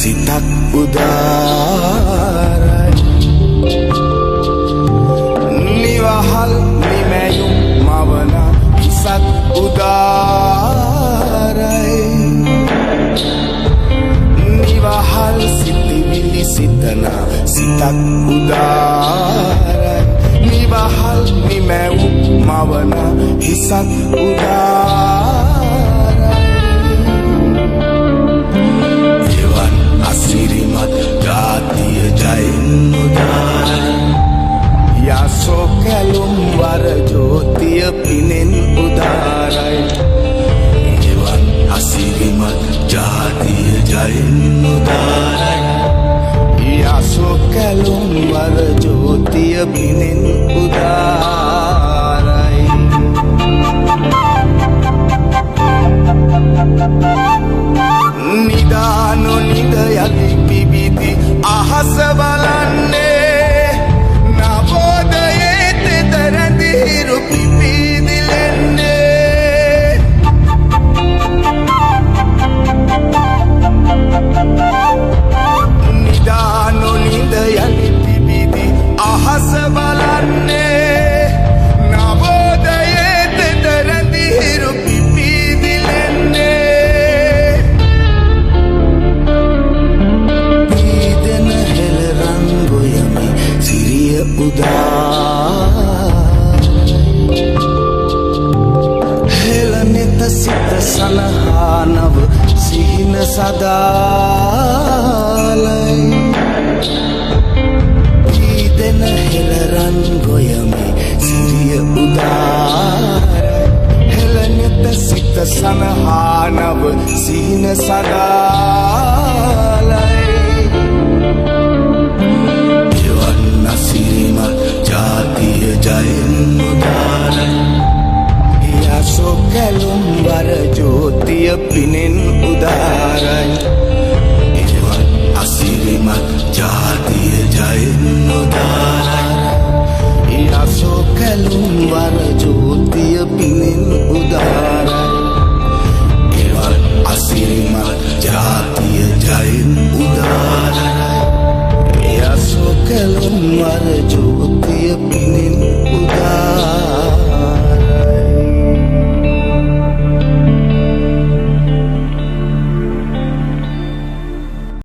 සිතක් උදාරයි නිවහල් නිමැයුම් මවන හිසක් උදාරයි නිවහල් සිතිවිලි සිතන සිතක් උදාරයි නිවහල් නිමැයුම් මවන හිසක් උදාරයි සිරිමත් ජාතිය ජයෙන් උදාරයි යසෝ කැලුම් වර ජෝතිය පිනෙන් උදාරයි එවන් අසිරිමත් ජාතිය ජයෙන් උදාරයි යසෝ කැලුම් වර ජෝතිය පිනෙන් උදාරයි නිදානො නිද යති පිබිති අහස බලන්නේ නවෝදයේ තෙතරැඳි හිරු පිපිදිලෙන්නේ නිදානො නිද යති පිබිති අහස බලන්නේ නවෝදයේ තෙතරැඳි හිරු හෙළනෙත සිත සනහානව සිහින සදාලයි පීදෙන හෙළරන් ගොයමි සිරිය උදාරයි හෙළනෙත සිත සනහානව සිහින සදාලයි ජාතිය ජයෙන් උදාරයි යසෝ කැලුම් වර ජෝතිය පිනෙන් උදාරයි එවන් අසිරිමත් ජාතිය ජයෙන් උදාරයි යසෝ කැලුම් වර ජෝතිය පිනෙන් උදාරයි